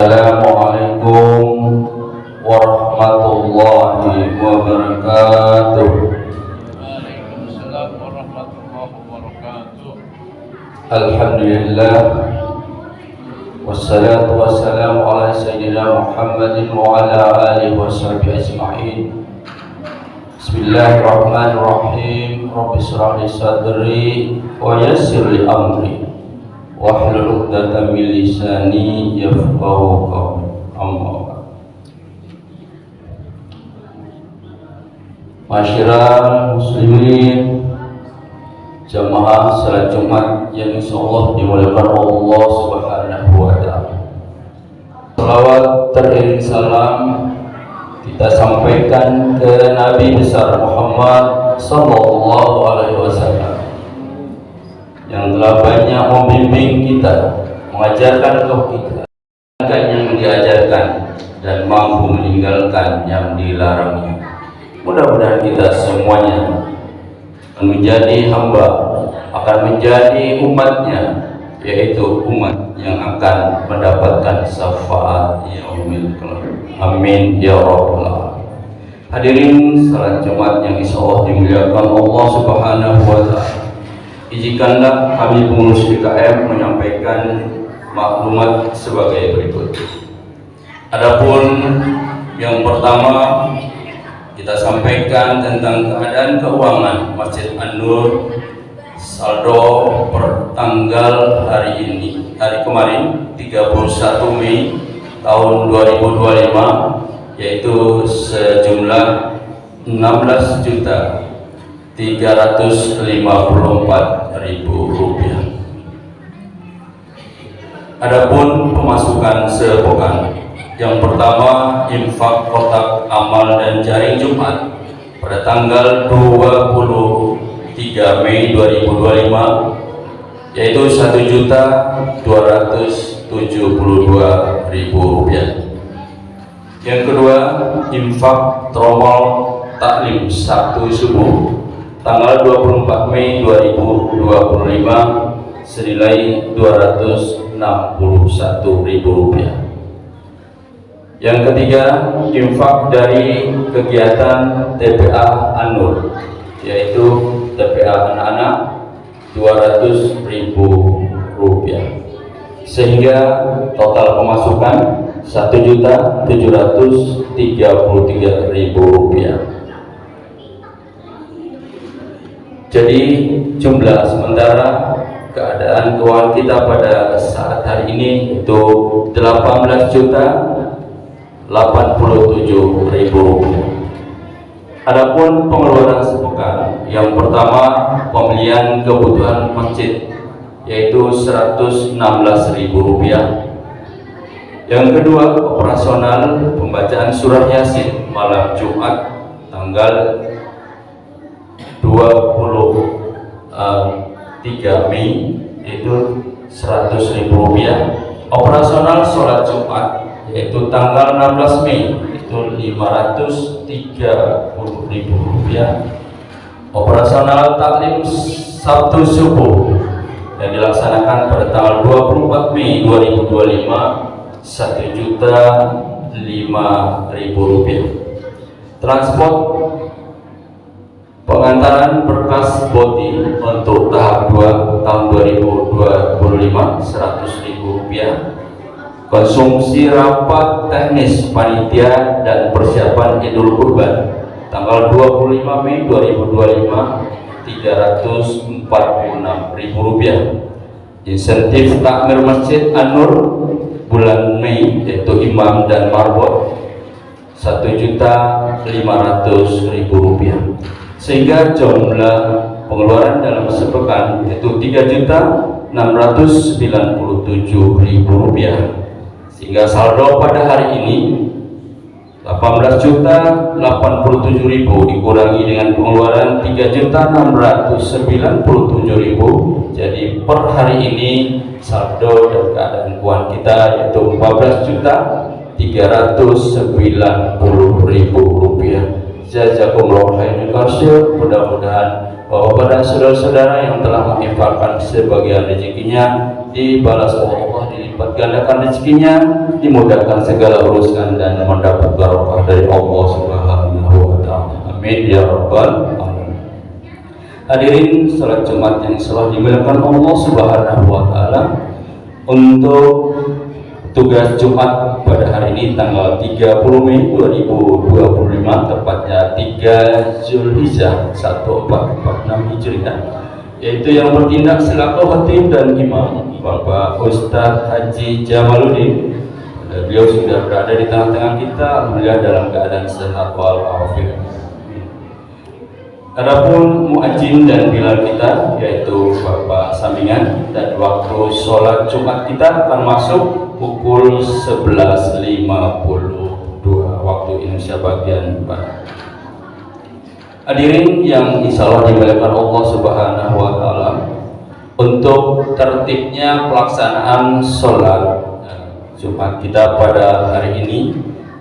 Assalamualaikum warahmatullahi wabarakatuh. Waalaikumsalam warahmatullahi wabarakatuh. Alhamdulillah, wassalatu wassalamu ala sayyidina Muhammadin wa ala alihi wa sahbihi ajma'in. Bismillahirrahmanirrahim. Rabbi shrah li sadri wa yassir li amri wahlul 'uqdatam min lisani yafqahu qawli. Amma ba'd. Masyiral muslimin, jamaah salat Jumat yang insyaallah dimuliakan Allah Subhanahu wa taala. Salawat teriring salam kita sampaikan ke Nabi besar Muhammad sallallahu alaihi wasallam yang telah banyak membimbing kita, mengajarkan kita yang diajarkan dan mampu meninggalkan yang dilarangnya. Mudah-mudahan kita semuanya akan menjadi hamba, akan menjadi umatnya, yaitu umat yang akan mendapatkan syafaat yaumil qiyamah. Amin ya rabbal alamin. Hadirin salat Jumat yang insyaallah dimuliakan Allah Subhanahu wa taala. Izinkanlah kami pengurus DKM menyampaikan maklumat sebagai berikut. Adapun yang pertama, kita sampaikan tentang keadaan keuangan Masjid An-Nur saldo per tanggal hari kemarin 31 Mei tahun 2025 yaitu sejumlah 16.354.000 rupiah. Adapun pemasukan sepekan, yang pertama infak kotak amal dan jaring Jumat pada tanggal 23 Mei 2025 yaitu Rp1.272.000. Yang kedua, infak tromol taklim Sabtu subuh tanggal 24 Mei 2025 senilai Rp261.000. Yang ketiga, infak dari kegiatan TPA An-Nur yaitu TPA anak-anak Rp200.000, sehingga total pemasukan Rp1.733.000. Jadi jumlah sementara keadaan keuangan kita pada saat hari ini itu Rp18.087.000. Adapun pengeluaran sepekan, yang pertama pembelian kebutuhan masjid yaitu Rp116.000. Yang kedua, operasional pembacaan surah Yasin malam Jumat tanggal 23 Mei itu Rp100.000. Operasional sholat Jumat yaitu tanggal 16 Mei itu Rp530.000. Operasional taklim Sabtu subuh yang dilaksanakan pada tanggal 24 Mei 2025 Rp1.005.000. Transport pengantaran berkas boti untuk tahap 2 tahun 2025 Rp100.000. Konsumsi rapat teknis panitia dan persiapan Idul Kurban tanggal 25 Mei 2025 Rp346.000. Insentif takmir Masjid An-Nur bulan Mei yaitu imam dan marbot Rp1.500.000, sehingga jumlah pengeluaran dalam sepekan itu Rp3.697.000, sehingga saldo pada hari ini Rp18.087.000 dikurangi dengan pengeluaran Rp3.697.000. Jadi per hari ini saldo dan keadaan keuangan kita yaitu Rp14.390.000. Jazakumullah khairan katsir. Mudah-mudahan Bapak dan saudara-saudara yang telah menginfakkan sebagian rezekinya dibalas oleh Allah di dilipat gandakan rezekinya, dimudahkan segala urusan dan mendapat barokah dari Allah Subhanahu wa taala. Amin ya rabbal alamin. Hadirin salat Jumat yang selalu dimuliakan Allah Subhanahu wa taala, untuk tugas Jumat pada hari ini tanggal 30 Mei 2025, tepatnya 3 Zulhijjah 1446 Hijriah, yaitu yang bertindak selaku khatib dan imam Bapak Ustadz Haji Jamaluddin. Beliau sudah berada di tengah-tengah kita, alhamdulillah dalam keadaan sehat walafiat. Adapun muadzin dan bilal kita yaitu Bapak Samingan, dan waktu sholat Jumat kita akan masuk pukul 11.52 waktu Indonesia bagian barat. Hadirin yang insya Allah dimuliakan Allah Subhanahu wa taala, untuk tertibnya pelaksanaan sholat Jumat kita pada hari ini,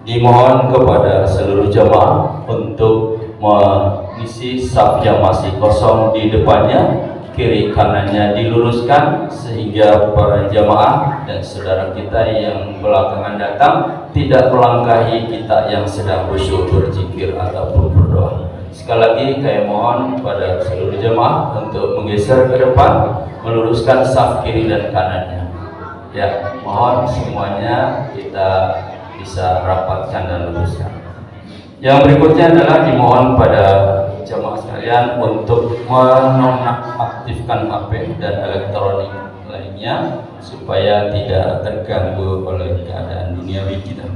dimohon kepada seluruh jamaah untuk mengisi saf yang masih kosong di depannya, kiri kanannya diluruskan sehingga para jamaah dan saudara kita yang belakangan datang tidak melangkahi kita yang sedang khusyuk berzikir ataupun berdoa. Sekali lagi saya mohon pada seluruh jemaah untuk menggeser ke depan, meluruskan saf kiri dan kanannya. Ya, mohon semuanya kita bisa rapatkan dan luruskan. Yang berikutnya adalah dimohon pada jemaah sekalian untuk menonaktifkan HP dan elektronik lainnya supaya tidak terganggu oleh keadaan duniawi kita.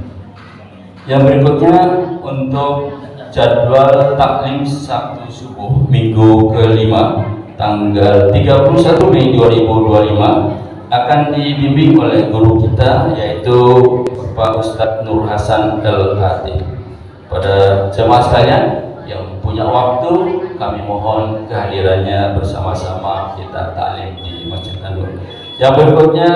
Yang berikutnya untuk jadwal taklim Sabtu subuh minggu kelima tanggal 31 Mei 2025 akan dibimbing oleh guru kita yaitu Bapak Ustadz Nur Hasan LHT. Pada jemaah sekalian yang punya waktu, kami mohon kehadirannya bersama-sama kita taklim di Masjid An-Nur. Yang berikutnya,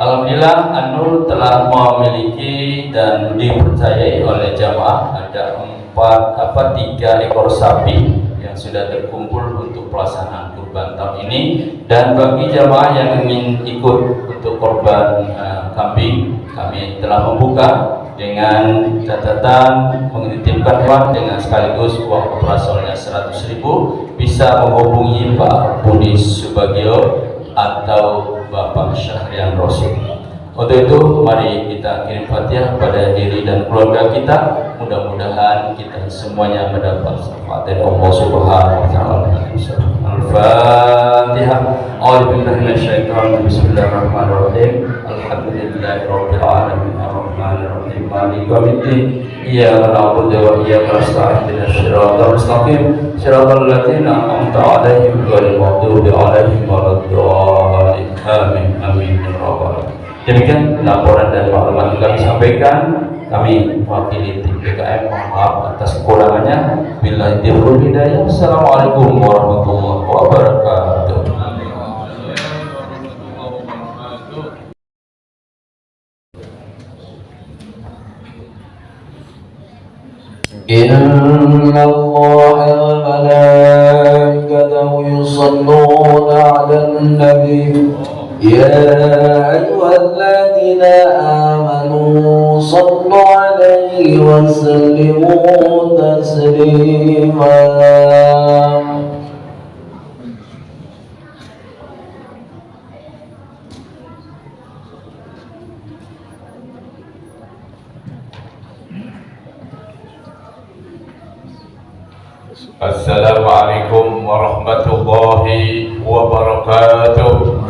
alhamdulillah An-Nur telah memiliki dan dipercayai oleh jamaah ada 3 ekor sapi yang sudah terkumpul untuk pelaksanaan kurban tahun ini, dan bagi jamaah yang ingin ikut untuk kurban kambing, kami telah membuka dengan catatan menitipkan hewan dengan sekaligus uang operasionalnya 100.000, bisa menghubungi Pak Budi Subagio atau Bapak Syahrian Rosul. Untuk itu mari kita kirim Fatihah pada diri dan keluarga kita, mudah-mudahan kita semuanya mendapat syafaat dari Allah Subhanahu wa taala. Al-Fatihah. A'udzubillahi minasyaitonir rajim. Bismillahirrahmanirrahim. Alhamdulillahirabbil alamin arrahmanir rahim maliki yaumiddin. Iyyaka na'budu wa iyyaka nasta'in ihdinas siratal mustaqim siratal ladzina an'amta 'alaihim ghairil maghdubi alaihim waladdallin. Amin amin ya rabbal alamin. Demikian laporan dan maklumat yang kami sampaikan. Kami mewakili tim PKM, mohon maaf atas kekurangannya. Billahi taufiq hidayah. Assalamualaikum warahmatullahi wabarakatuh. Inna Allaha wa malaikatahu yusalluna 'alan nabi. يا أيها الذين آمنوا صلوا عليه وسلموا تسليما. Assalamualaikum warahmatullahi wabarakatuh.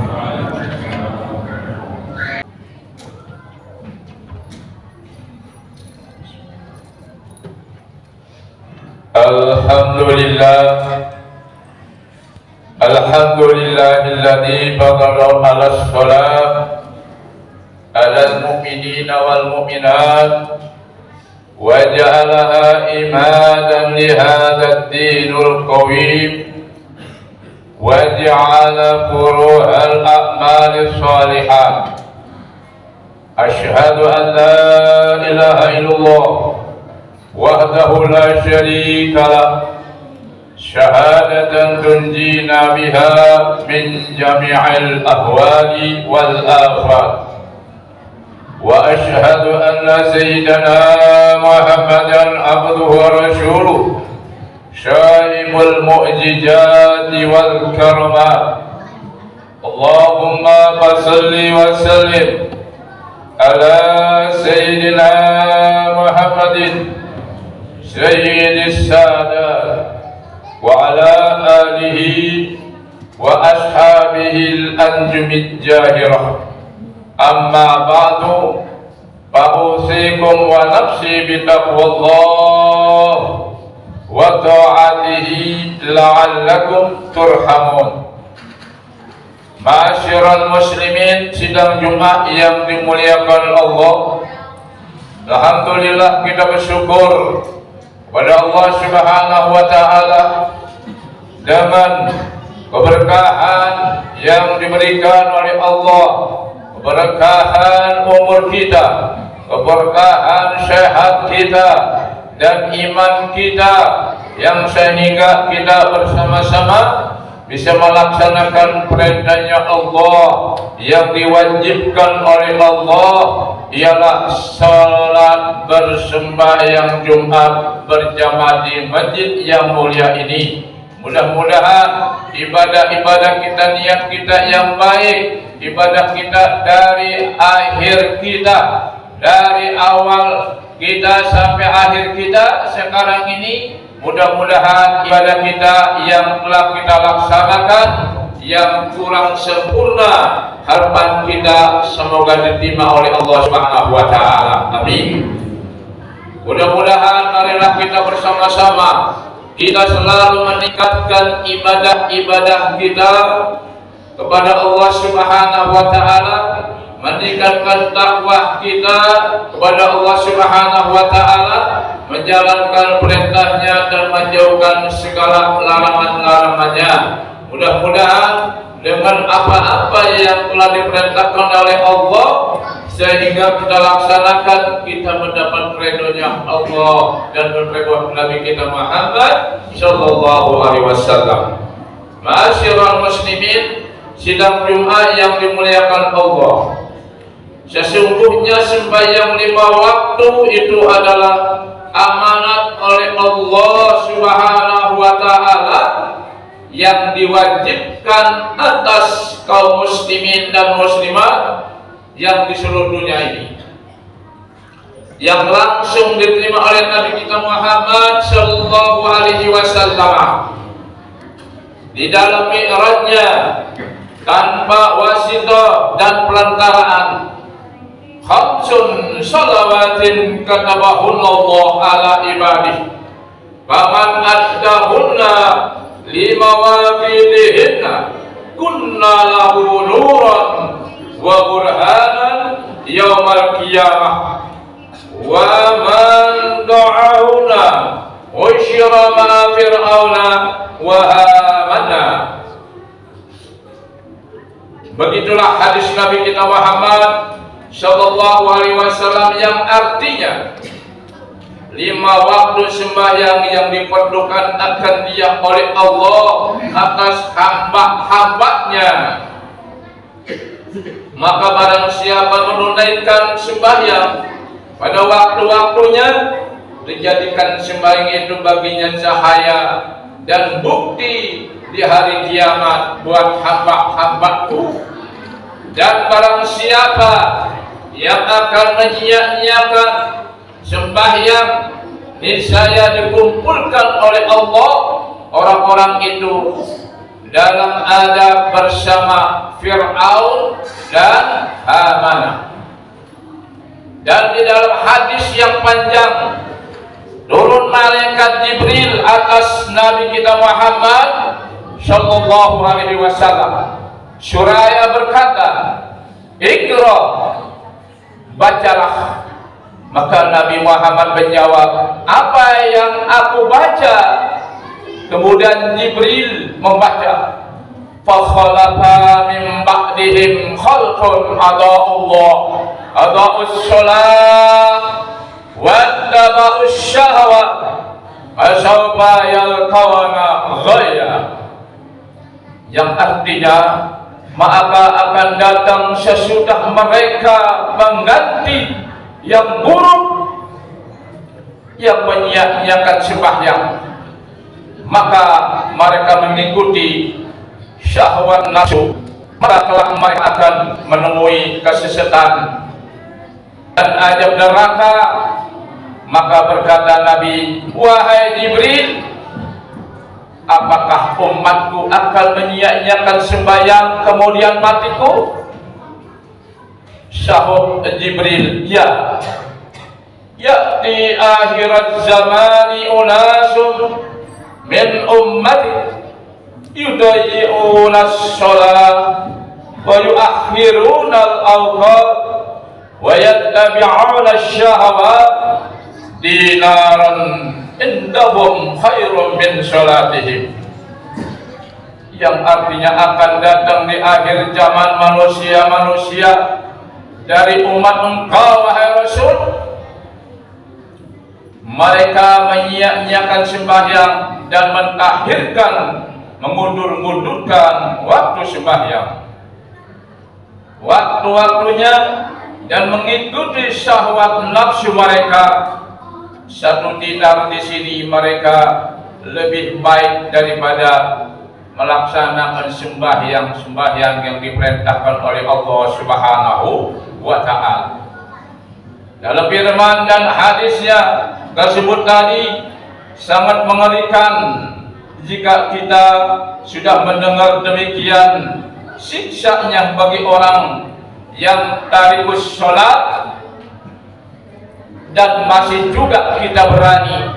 Alhamdulillahilladzi fadala 'alas shalah 'alal mu'minina wal mu'minat wa ja'alaha imadan li hadzal dinul qawim wa ja'ala furu'al a'malis shalihat. Asyhadu an la ilaha illallah wahdahu la syarika lah, syahadatan tunjina biha min jami'il ahwali wal afat. وأشهد أن سيدنا محمدا عبده ورسوله شائم المعجزات والكرامات. اللهم صل وسلم على سيدنا محمد سيد السادات وعلى آله وأصحابه الأنجم الجاهرة. أما بعد فأوصيكم ونفسي بتقوى الله وطاعته لعلكم ترحمون. Ma'asyiral muslimin, sidang Jumat yang dimuliakan Allah, alhamdulillah kita bersyukur kepada Allah Subhanahu wa taala dengan keberkahan yang diberikan oleh Allah, keberkahan umur kita, keberkahan sehat kita dan iman kita, yang sehingga kita bersama-sama bisa melaksanakan perintahnya Allah yang diwajibkan oleh Allah, ialah salat bersembahyang Jumat berjamaah di masjid yang mulia ini. Mudah-mudahan ibadah-ibadah kita, niat kita yang baik, ibadah kita dari akhir kita, dari awal kita sampai akhir kita sekarang ini, mudah-mudahan ibadah kita yang telah kita laksanakan yang kurang sempurna, harapan kita semoga diterima oleh Allah Subhanahu wa taala. Amin. Mudah-mudahan marilah kita bersama-sama kita selalu meningkatkan ibadah-ibadah kita kepada Allah Subhanahu wa taala, meningkatkan takwa kita kepada Allah Subhanahu wa taala, menjalankan perintahnya dan menjauhkan segala larangan-larangannya. Mudah-mudahan dengan apa-apa yang telah diperintahkan oleh Allah sehingga kita laksanakan, kita mendapat ridhonya Allah dan ridho Nabi kita Muhammad sallallahu alaihi wasallam. Ma'asyiral muslimin, sidang Jumat yang dimuliakan Allah, sesungguhnya sembahyang 5 waktu itu adalah amanat oleh Allah Subhanahu wa taala yang diwajibkan atas kaum muslimin dan muslimat yang di seluruh dunia ini, yang langsung diterima oleh Nabi kita Muhammad sallallahu alaihi wasallam di dalam mi'rajnya tanpa wasithah dan perantaraan. Khamsun salawatin katabahullah ala ibadih, faman addahunna limawaqidihinna kunna lahu nuran wa burhanan yaumal qiyamah, wa man da'ahuna usyra ma fir'auna wa hamana. Begitulah hadis Nabi kita Muhammad sallallahu alaihi wasallam yang artinya 5 waktu sembahyang yang diperlukan akan dia oleh Allah atas hamba-hambanya. Maka barang siapa menunaikan sembahyang pada waktu-waktunya, dijadikan sembahyang itu baginya cahaya dan bukti di hari kiamat buat hamba-hambaku. Dan barang siapa yang akan menyia-nyiakan sembahyang, niscaya dikumpulkan oleh Allah orang-orang itu dalam adab bersama Fir'aun dan Haman. Dan di dalam hadis yang panjang, turun malaikat Jibril atas Nabi kita Muhammad sallallahu alaihi wasallam. Suraya berkata, "Iqra," bacalah. Maka Nabi Muhammad menjawab, "Apa yang aku baca?" Kemudian Jibril membaca, "Fakhalafa min ba'dihim khalqun adaa'us shalah wattaba'us syahwat fasawfa yalqawna ghayya." Yang artinya, maka akan datang sesudah mereka mengganti yang buruk, yang menyia-nyiakan sembahyang, maka mereka mengikuti syahwat nafsu, maka kelak mereka akan menemui kesesatan dan azab neraka. Maka berkata Nabi, wahai Jibril, apakah umatku akan menyia-nyiakan sembahyang kemudian matiku? Sahut Jibril, ya. Ya'ti akhirat zamani unasun min ummati yudayyi'una as-shalah wa yu'akhiruna al-awqat wa yattabi'una asy-syahawat dinaran indahum khairun min salatihim. Yang artinya akan datang di akhir zaman manusia-manusia dari umat engkau wahai Rasul, mereka menyia-nyiakan sembahyang dan mentakhirkan, mengundur-undurkan waktu sembahyang, waktu-waktunya, dan mengikuti syahwat nafsu mereka. Satu dinar di sini mereka lebih baik daripada melaksanakan sembahyang yang diperintahkan oleh Allah Subhanahu wa Ta'ala. Dalam firman dan hadisnya tersebut tadi sangat mengerikan. Jika kita sudah mendengar demikian, siksanya bagi orang yang tarikus sholat dan masih juga kita berani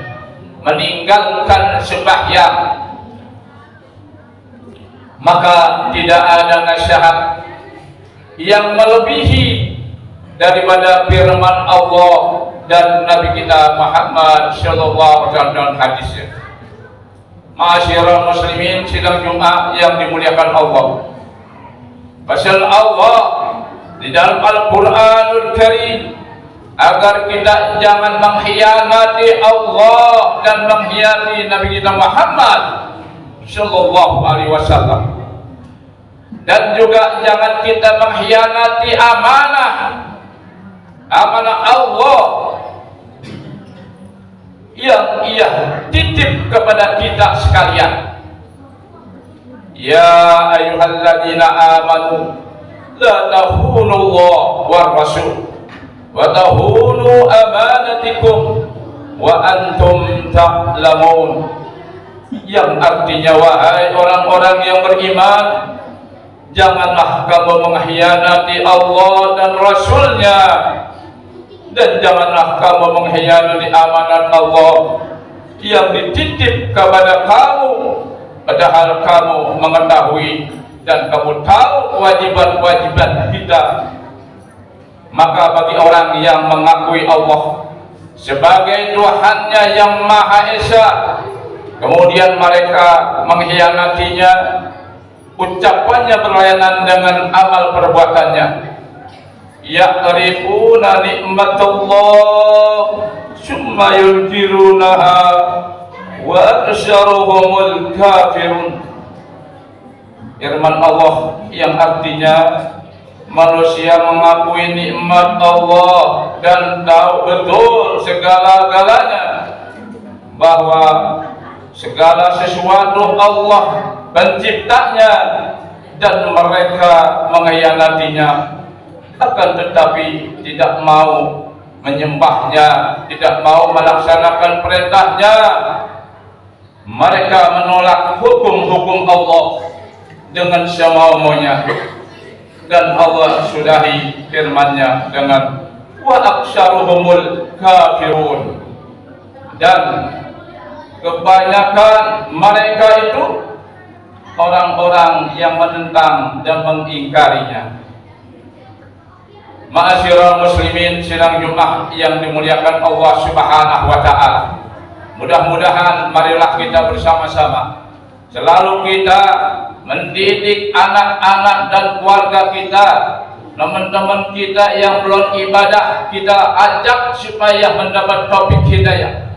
meninggalkan sembahyang, maka tidak ada nasihat yang melebihi daripada firman Allah dan Nabi kita Muhammad sallallahu alaihi wasallam dalam hadisnya. Ma'asyiral muslimin sidang Jumat yang dimuliakan Allah, pasal Allah di dalam Al-Qur'anul Karim agar kita jangan mengkhianati Allah dan mengkhianati Nabi kita Muhammad sallallahu alaihi wasallam, dan juga jangan kita mengkhianati amanah Allah yang Ia titip kepada kita sekalian. Ya ayyuhalladzina amanu la tahunullah war rasul wa tahunu amanatikum wa antum ta'lamun. Yang artinya, wahai orang-orang yang beriman, janganlah kamu mengkhianati Allah dan Rasulnya, dan janganlah kamu mengkhianati amanat Allah yang dititip kepada kamu, padahal kamu mengetahui dan kamu tahu kewajiban-kewajiban kita. Maka bagi orang yang mengakui Allah sebagai Tuhannya yang Maha Esa, kemudian mereka mengkhianatinya, ucapannya berlainan dengan amal perbuatannya. Ya'rifuna nikmatullah summa yunkirunaha wa aktsaruhumul kafirun. Firman Allah yang artinya, manusia mengakui nikmat Allah dan tahu betul segala-galanya, bahwa segala sesuatu Allah penciptanya, dan mereka mengkhianatinya, akan tetapi tidak mau menyembahnya, tidak mau melaksanakan perintahnya. Mereka menolak hukum-hukum Allah dengan semau-maunya, dan Allah sudahi firman-Nya dengan wa aktsaruhumul kafirun, dan kebanyakan mereka itu orang-orang yang menentang dan mengingkarinya. Ma'asyiral muslimin sidang Jumat yang dimuliakan Allah Subhanahu wa Ta'ala, mudah-mudahan marilah kita bersama-sama selalu kita mendidik anak-anak dan keluarga kita, teman-teman kita yang belum ibadah, kita ajak supaya mendapat taufik hidayah.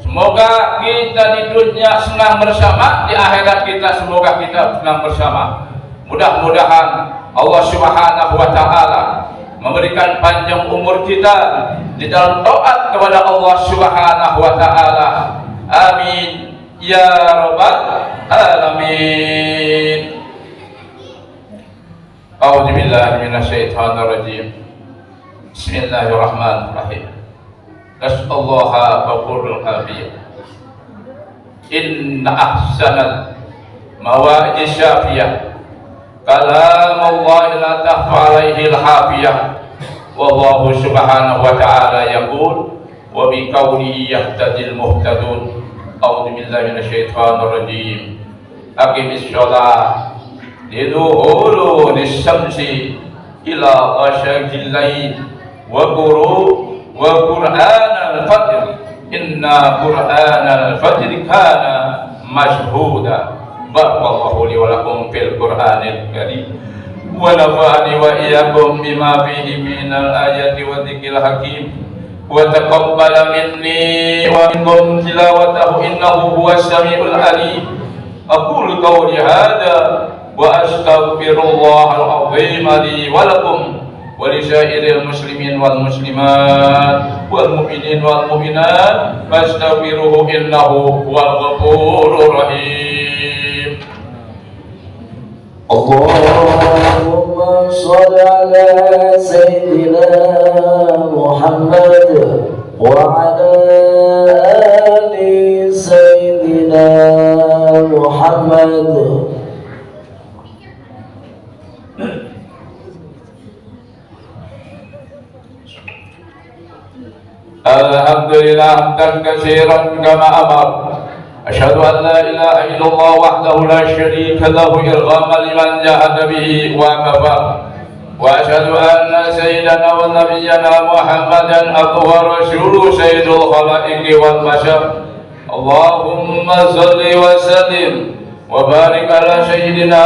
Semoga kita di dunia senang bersama, di akhirat kita semoga kita senang bersama. Mudah-mudahan Allah Subhanahu wa taala memberikan panjang umur kita di dalam taat kepada Allah Subhanahu wa taala. Amin ya rabbal alamin. A'udzu billahi minasyaitonir rajim. Bismillahirrahmanirrahim. Nas'allaha faqurul habib. Inna ahsanal mawa'id syafiyah kalam Allah la takhfa alaihi al-hafiyah. Wallahu subhanahu wa ta'ala yaqul wa bi qawlihi yahtadil muhtadun. A'udzu billahi minasyaitonir rajim. Aqimis shalah liduhulu lisyamsi ila ghasaqil lail wa qur'anal fajr inna qur'anal fajr kana mashhuda. Barakallahu li wa lakum fil qur'anil karim wa nafa'ani wa iyyakum bima fihi minal ayati wa dzikril hakim wa taqabbala minni wa minkum tilawatahu innahu huwas samiul alim. Aqulu qawli hadza wa astaghfirullahal azim li wa lakum wa li sa'iril muslimin wal muslimat wal mu'minin wal mu'minat fastaghfiruhu innahu huwal ghafurur rahim. Allahumma shalli ala sayyidina Muhammad wa ala ali sayyidina Muhammad. Alhamdulillah hamdan katsiran kama amar. Asyhadu an la ilaha illallah wahdahu la syarika lahu irghaman liman jahada bihi wa kafar. Wa asyhadu anna sayyidana wa nabiyyana Muhammadan abduhu wa rasuluhu sayyidul khalaiqi wal bashar. Allahumma shalli wa sallim wa barik ala sayyidina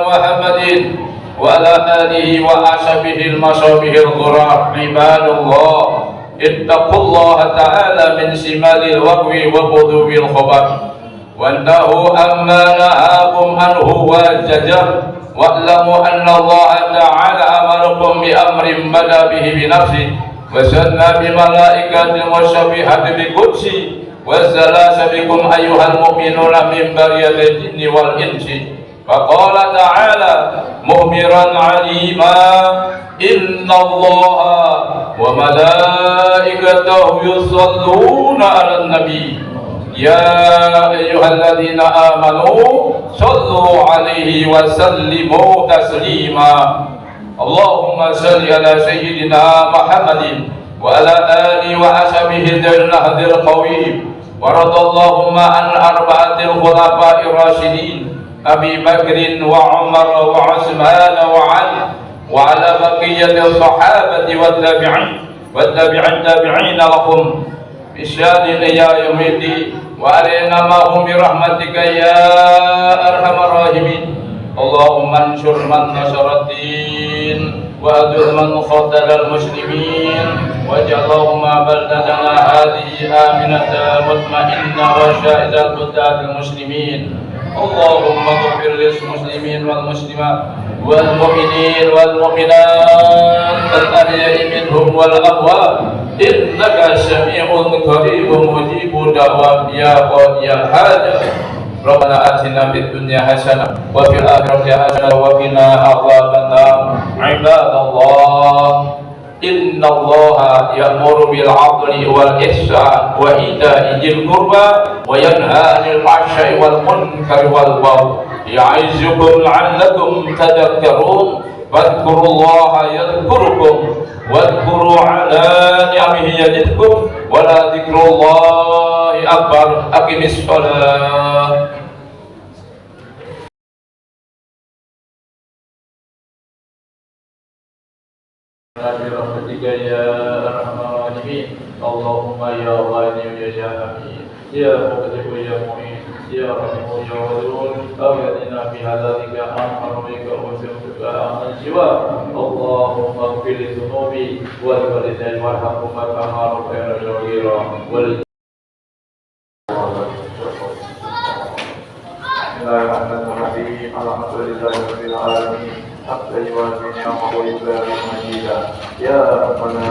Muhammadin wa ala alihi wa ashabihi al-masabihil ghurar. Ibadallah ittaqullaha ta'ala min simalil waqwi wa qudubil khabar wantahu amma nahakum anhu wa jajar wa'lamu anna Allah ta'ala amarakum bi amrin bada bihi bi nafsi wa sanna bi malaikatil musyabihati bi qudsi wa zalasa bikum ayyuhal mu'minuna min bariyadil jinni wal insi. Faqala ta'ala mu'miran 'alima inna Allaha wa malaikatahu yusalluna 'alan nabi ya ayyuhalladzina amanu sallu 'alaihi wa sallimu taslima. Allahumma shalli ala sayyidina Muhammadin wa ala alihi wa ashabihi al-nahdil qawim wa radallahumma an arba'atil khulafa'ir rasyidin Abi Bakrin wa Umar wa Utsman wa Ali wa ala baqiyatil sahabati wat tabi'in lahum bisyadin ya yaumidin wa alaina ma'hum bi rahmatika ya arhamar rahimin. Allahumma ansur man nasaraddin wa adur man khaddal muslimin waj'alhuma baldatana hadhihi aminatan mutma'innah wa sya'idal buddatil muslimin. Allahumma ghfir lil muslimin wal muslimat wal mu'minin wal mu'minat al-ahya'i minhum wal amwat innaka sami'un qaribun mujibud da'wat ya qadiyal hajat. Rabbana atina fid dunya hasanah wa fil akhirati hasanah wa qina adzabannar. Ibadallah inna Allaha ya'muru bil 'adli wal ihsan wa ita'i dzil qurba wa yanha 'anil fahsya'i wal munkari wal baghi ya'izukum la'allakum tadhakkarun. Fadhkurullaha yadhkurukum wadhkuru 'ala ni'amihi yazidkum wa la dzikrullahi akbar. Aqimis shalah. Birahmatika ya arhamar rahimin. Allahumma ya ghani ya hamid ya muqaddim ya mu'in ya rahim ya wadud awyatina fi halalika amru bika wa fi'luka amal jiwa. Allahumma ighfir li dhunubi wa li walidayya warhamhuma kama rabbayani shaghira wal Bismillahirrahmanirrahim. Alhamdulillah لله رب العالمين حتى يوازي نعمه ويبارك مجيدا يا ربنا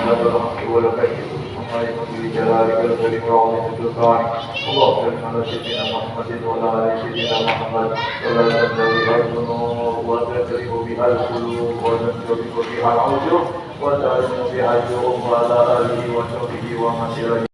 لك الحمد ولك الشكر ثم يكون بجلالك الكريم وعظيم سلطانك اللهم صل على سيدنا محمد وعلى ال سيدنا محمد ولا تنتهي الذنوب وتدرك بها القلوب وتنتهك بها العجوب وتعلم بها الجروب وعلى اله وصحبه ومن